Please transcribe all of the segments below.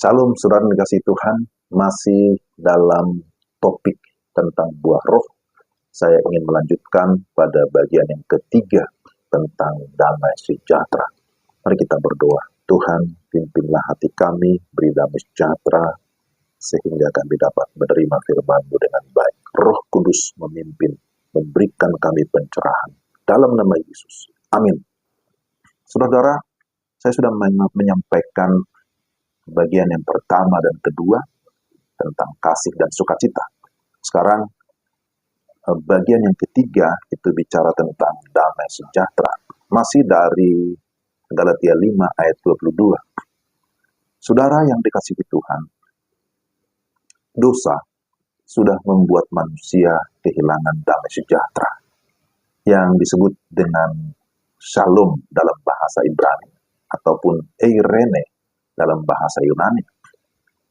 Salam saudara dikasih Tuhan, masih dalam topik tentang buah roh. Saya ingin melanjutkan pada bagian yang ketiga tentang damai sejahtera. Mari kita berdoa. Tuhan, pimpinlah hati kami, beri damai sejahtera, sehingga kami dapat menerima firman-Mu dengan baik. Roh Kudus memimpin, memberikan kami pencerahan. Dalam nama Yesus. Amin. Saudara, saya sudah menyampaikan bagian yang pertama dan kedua tentang kasih dan sukacita. Sekarang bagian yang ketiga itu bicara tentang damai sejahtera. Masih dari Galatia 5 ayat 22. Saudara yang dikasihi Tuhan, dosa sudah membuat manusia kehilangan damai sejahtera yang disebut dengan shalom dalam bahasa Ibrani ataupun eirene dalam bahasa Yunani.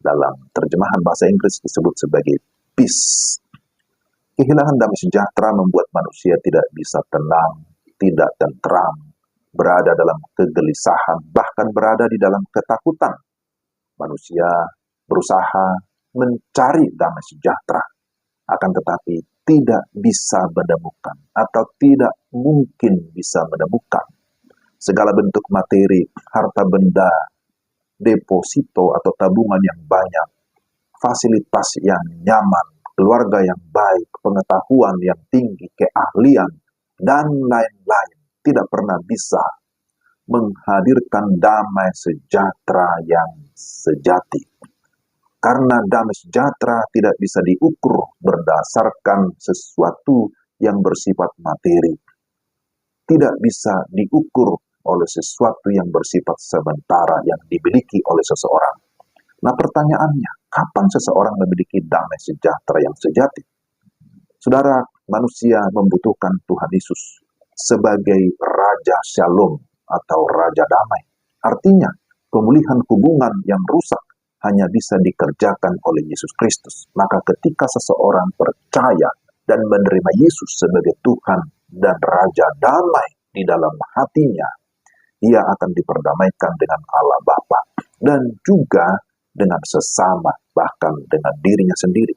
Dalam terjemahan bahasa Inggris disebut sebagai peace. Kehilangan damai sejahtera membuat manusia tidak bisa tenang, tidak tentram, berada dalam kegelisahan, bahkan berada di dalam ketakutan. Manusia berusaha mencari damai sejahtera, akan tetapi tidak bisa menemukan atau tidak mungkin bisa menemukan. Segala bentuk materi, harta benda, deposito atau tabungan yang banyak, fasilitas yang nyaman, keluarga yang baik, pengetahuan yang tinggi, keahlian, dan lain-lain tidak pernah bisa menghadirkan damai sejahtera yang sejati. Karena damai sejahtera tidak bisa diukur berdasarkan sesuatu yang bersifat materi. Tidak bisa diukur oleh sesuatu yang bersifat sementara yang dimiliki oleh seseorang. Nah, pertanyaannya, kapan seseorang memiliki damai sejahtera yang sejati? Saudara, manusia membutuhkan Tuhan Yesus sebagai Raja Shalom atau Raja Damai. Artinya, pemulihan hubungan yang rusak hanya bisa dikerjakan oleh Yesus Kristus. Maka ketika seseorang percaya dan menerima Yesus sebagai Tuhan dan Raja Damai di dalam hatinya, ia akan diperdamaikan dengan Allah Bapa dan juga dengan sesama, bahkan dengan dirinya sendiri.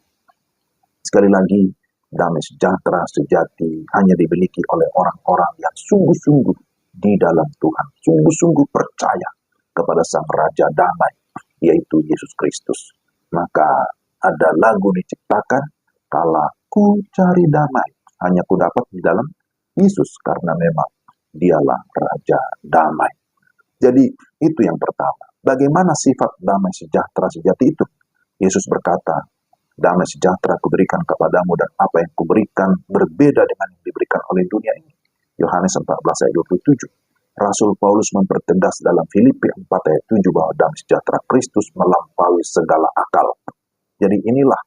Sekali lagi, damai sejahtera sejati hanya dimiliki oleh orang-orang yang sungguh-sungguh di dalam Tuhan, sungguh-sungguh percaya kepada Sang Raja Damai, yaitu Yesus Kristus. Maka ada lagu diciptakan, "Kala ku cari damai, hanya ku dapat di dalam Yesus, karena memang Dialah Raja Damai." Jadi itu yang pertama. Bagaimana sifat damai sejahtera sejati itu? Yesus berkata, "Damai sejahtera kuberikan kepadamu dan apa yang kuberikan berbeda dengan yang diberikan oleh dunia ini." Yohanes 14 ayat 27. Rasul Paulus mempertegas dalam Filipi 4 ayat 7 bahwa damai sejahtera Kristus melampaui segala akal. Jadi inilah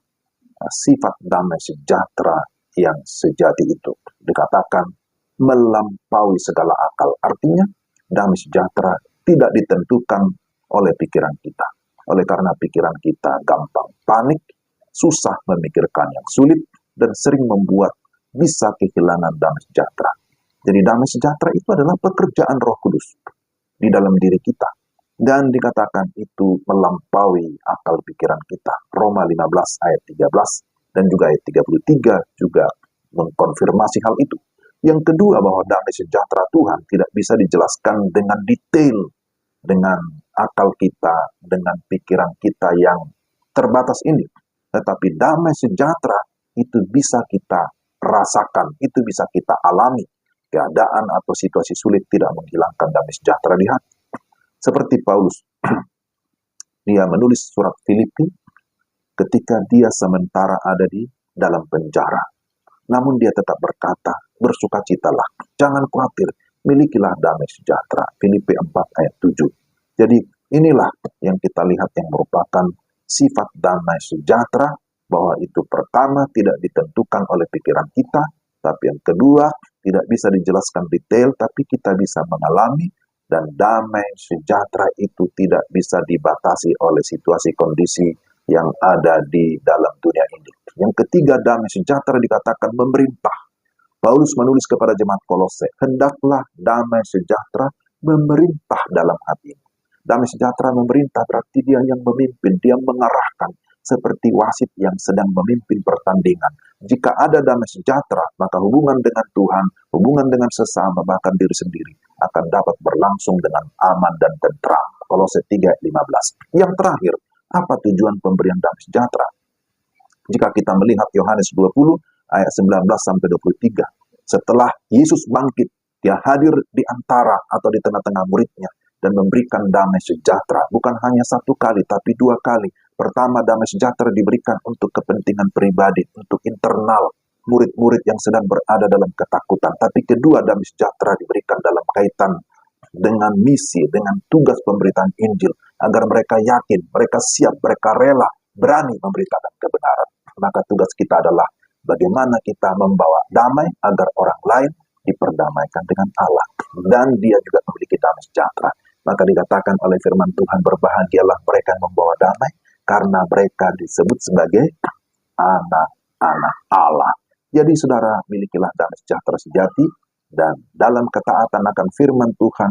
sifat damai sejahtera yang sejati itu. Dikatakan melampaui segala akal. Artinya damai sejahtera tidak ditentukan oleh pikiran kita. Oleh karena pikiran kita gampang panik, susah memikirkan yang sulit, dan sering membuat bisa kehilangan damai sejahtera. Jadi damai sejahtera itu adalah pekerjaan Roh Kudus di dalam diri kita. Dan dikatakan itu melampaui akal pikiran kita. Roma 15 ayat 13 dan juga ayat 33 juga mengkonfirmasi hal itu. Yang kedua, bahwa damai sejahtera Tuhan tidak bisa dijelaskan dengan detail, dengan akal kita, dengan pikiran kita yang terbatas ini. Tetapi damai sejahtera itu bisa kita rasakan, itu bisa kita alami. Keadaan atau situasi sulit tidak menghilangkan damai sejahtera di hati. Seperti Paulus, dia menulis surat Filipi ketika dia sementara ada di dalam penjara. Namun dia tetap berkata, "Bersukacitalah, jangan khawatir, milikilah damai sejahtera." Filipi 4 ayat 7. Jadi inilah yang kita lihat yang merupakan sifat damai sejahtera, bahwa itu pertama tidak ditentukan oleh pikiran kita, tapi yang kedua tidak bisa dijelaskan detail, tapi kita bisa mengalami, dan damai sejahtera itu tidak bisa dibatasi oleh situasi kondisi yang ada di dalam dunia ini. Yang ketiga, damai sejahtera dikatakan memerintah. Paulus menulis kepada jemaat Kolose, "Hendaklah damai sejahtera memerintah dalam hatimu." Damai sejahtera memerintah berarti dia yang memimpin, dia mengarahkan, seperti wasit yang sedang memimpin pertandingan. Jika ada damai sejahtera, maka hubungan dengan Tuhan, hubungan dengan sesama, bahkan diri sendiri akan dapat berlangsung dengan aman dan tentram. Kolose 3:15. Yang terakhir, apa tujuan pemberian damai sejahtera? Jika kita melihat Yohanes 20 ayat 19-23, setelah Yesus bangkit, dia hadir di antara atau di tengah-tengah muridnya dan memberikan damai sejahtera. Bukan hanya satu kali, tapi dua kali. Pertama, damai sejahtera diberikan untuk kepentingan pribadi, untuk internal murid-murid yang sedang berada dalam ketakutan. Tapi kedua, damai sejahtera diberikan dalam kaitan dengan misi, dengan tugas pemberitaan Injil, agar mereka yakin, mereka siap, mereka rela, berani memberitakan kebenaran. Maka tugas kita adalah bagaimana kita membawa damai agar orang lain diperdamaikan dengan Allah. Dan dia juga memiliki damai sejahtera. Maka dikatakan oleh firman Tuhan, berbahagialah mereka yang membawa damai, karena mereka disebut sebagai anak-anak Allah. Jadi saudara, milikilah damai sejahtera sejati, dan dalam ketaatan akan firman Tuhan,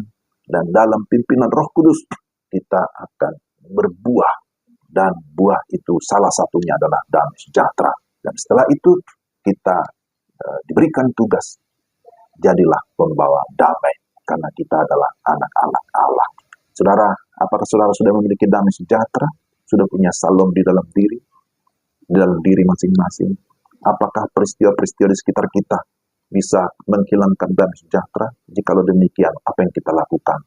dan dalam pimpinan Roh Kudus, kita akan berbuah. Dan buah itu salah satunya adalah damai sejahtera. Dan setelah itu kita diberikan tugas, jadilah pembawa damai, karena kita adalah anak-anak Allah. Saudara, apakah saudara sudah memiliki damai sejahtera? Sudah punya salom di dalam diri masing-masing? Apakah peristiwa-peristiwa di sekitar kita bisa menghilangkan damai sejahtera? Jikalau demikian, apa yang kita lakukan?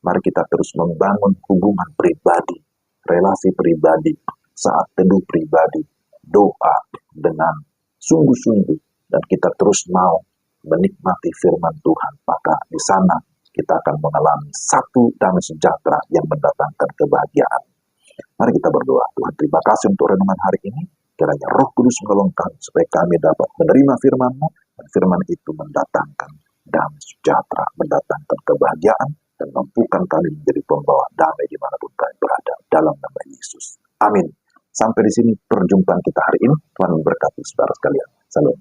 Mari kita terus membangun hubungan pribadi, relasi pribadi, saat teduh pribadi, doa dengan sungguh-sungguh, dan kita terus mau menikmati firman Tuhan. Maka di sana kita akan mengalami satu damai sejahtera yang mendatangkan kebahagiaan. Mari kita berdoa. Tuhan, terima kasih untuk renungan hari ini. Kiranya Roh Kudus menolong kami supaya kami dapat menerima firman-Mu, dan firman itu mendatangkan damai sejahtera, mendatangkan kebahagiaan, dan mampukan kami menjadi pembawa damai dimanapun kami berada. Dalam nama Yesus. Amin. Sampai di sini perjumpaan kita hari ini. Tuhan memberkati saudara sekalian. Salam.